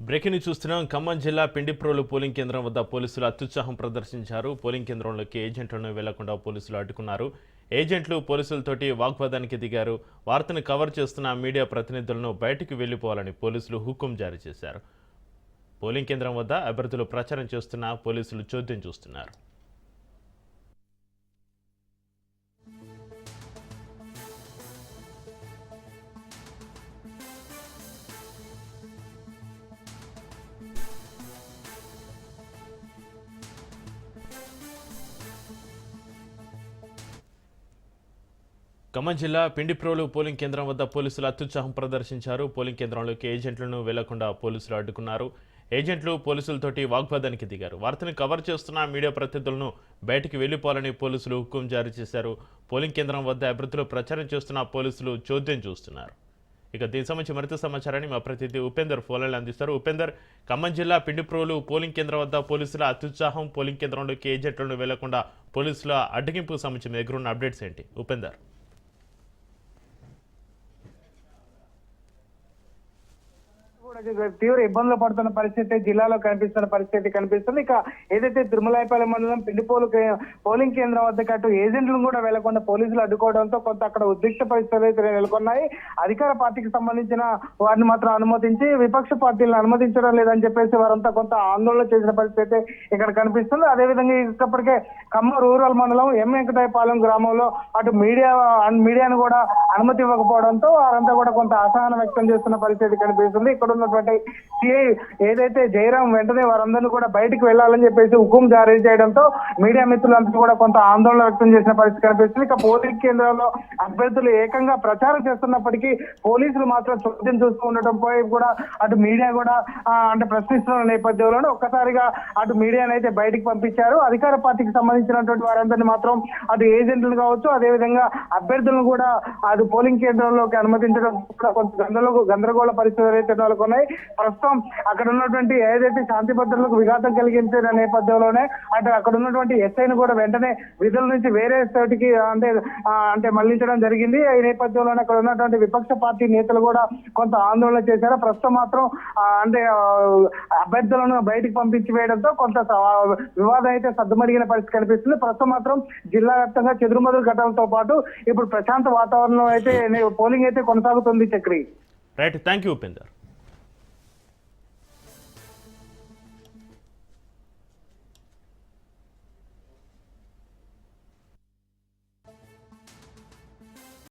Breaking ని చూస్తున్నాం. ఖమ్మం జిల్లా పిండిప్రోలు పోలింగ్ కేంద్రం వద్ద పోలీసులు అత్యుత్సాహం ప్రదర్శించారు. పోలింగ్ కేంద్రంలోకి ఏజెంట్లను వెళ్లకుండా పోలీసులు అడ్డుకున్నారు. ఏజెంట్లు పోలీసులతోటి వాగ్వాదానికి దిగారు. వార్తను కవర్ చేస్తున్న మీడియా ప్రతినిధులను బయటికి వెళ్లిపోవాలని పోలీసులు హుకుం జారీ చేశారు. పోలింగ్ కేంద్రం వద్ద అభ్యర్థులు ప్రచారం చేస్తున్న పోలీసులు చోద్యం చూస్తున్నారు. ఖమ్మం జిల్లా పిండిప్రోలు పోలింగ్ కేంద్రం వద్ద పోలీసులు అత్యుత్సాహం ప్రదర్శించారు. పోలింగ్ కేంద్రంలోకి ఏజెంట్లను వెళ్లకుండా పోలీసులు అడ్డుకున్నారు. ఏజెంట్లు పోలీసులతోటి వాగ్వాదానికి దిగారు. వార్తను కవర్ చేస్తున్న మీడియా ప్రతినిధులను బయటికి వెళ్లిపోవాలని పోలీసులు హుకుం జారీ చేశారు. పోలింగ్ కేంద్రం వద్ద అభ్యర్థులు ప్రచారం చేస్తున్న పోలీసులు చోద్యం చూస్తున్నారు. ఇక దీనికి సంబంధించి మరింత సమాచారాన్ని మా ప్రతినిధి ఉపేందర్ ఫోన్లో అందిస్తారు. ఉపేందర్, ఖమ్మం జిల్లా పిండిప్రోలు పోలింగ్ కేంద్రం వద్ద పోలీసుల అత్యుత్సాహం, పోలింగ్ కేంద్రంలోకి ఏజెంట్లను వెళ్లకుండా పోలీసుల అడ్డగింపుకు సంబంధించి మీ దగ్గర ఉన్న అప్డేట్స్ ఏంటి ఉపేందర్? తీవ్ర ఇబ్బందులు పడుతున్న పరిస్థితి జిల్లాలో కనిపిస్తున్న పరిస్థితి కనిపిస్తుంది. ఇక ఏదైతే తిరుమలాయపాలెం మండలం పిండిపోలు పోలింగ్ కేంద్రం వద్దకు అటు ఏజెంట్లను కూడా వెళ్లకుండా పోలీసులు అడ్డుకోవడంతో కొంత అక్కడ ఉద్రిక్త పరిస్థితులు అయితే నెలకొన్నాయి. అధికార పార్టీకి సంబంధించిన వారిని మాత్రం అనుమతించి విపక్ష పార్టీలను అనుమతించడం లేదని చెప్పేసి వారంతా కొంత ఆందోళన చేసిన పరిస్థితి ఇక్కడ కనిపిస్తుంది. అదేవిధంగా ఇప్పటికే ఖమ్మం రూరల్ మండలం ఎం వెంకటాయపాలెం గ్రామంలో అటు మీడియాను కూడా అనుమతి ఇవ్వకపోవడంతో వారంతా కూడా కొంత అసహనం వ్యక్తం చేస్తున్న పరిస్థితి కనిపిస్తుంది. ఇక్కడ ఉన్నటువంటి సిఐ ఏదైతే జయరాం వెంటనే వారందరినీ కూడా బయటకు వెళ్లాలని చెప్పేసి హుకుం జారీ చేయడంతో మీడియా మిత్రులంతా కూడా కొంత ఆందోళన వ్యక్తం చేసిన పరిస్థితి కనిపిస్తుంది. ఇక పోలింగ్ కేంద్రంలో అభ్యర్థులు ఏకంగా ప్రచారం చేస్తున్నప్పటికీ పోలీసులు మాత్రం చోద్యం చూస్తూ ఉండటంపై కూడా అటు మీడియా కూడా అంటే ప్రశ్నిస్తున్న నేపథ్యంలోనే ఒక్కసారిగా అటు మీడియాను అయితే బయటకు పంపించారు. అధికార పార్టీకి సంబంధించినటువంటి వారందరినీ మాత్రం అటు ఏజెంట్లు కావచ్చు, అదేవిధంగా అభ్యర్థులను కూడా అటు పోలింగ్ కేంద్రంలోకి అనుమతించడం కొంత గందరగోళ పరిస్థితులు అయితే నెలకొన్నాయి. ప్రస్తుతం అక్కడ ఉన్నటువంటి ఏదైతే శాంతి భద్రతలకు విఘాతం కలిగించిన నేపథ్యంలోనే అంటే అక్కడ ఉన్నటువంటి ఎస్ఐని కూడా వెంటనే విధుల నుంచి వేరే చోటికి అంటే మళ్లించడం జరిగింది. ఈ నేపథ్యంలోనే అక్కడ ఉన్నటువంటి విపక్ష పార్టీ నేతలు కూడా కొంత ఆందోళన చేశారు. ప్రస్తుతం మాత్రం అంటే అభ్యర్థులను బయటకు పంపించి వేయడంతో కొంత వివాదం అయితే సద్దుమరిగిన పరిస్థితి కనిపిస్తుంది. ప్రస్తుతం మాత్రం జిల్లా వ్యాప్తంగా చెదురుమదురు ఘటనలతో పాటు ఇప్పుడు ప్రశాంత వాతావరణం అయితే పోలింగ్ అయితే కొనసాగుతుంది. Chakri, right, thank you Upender.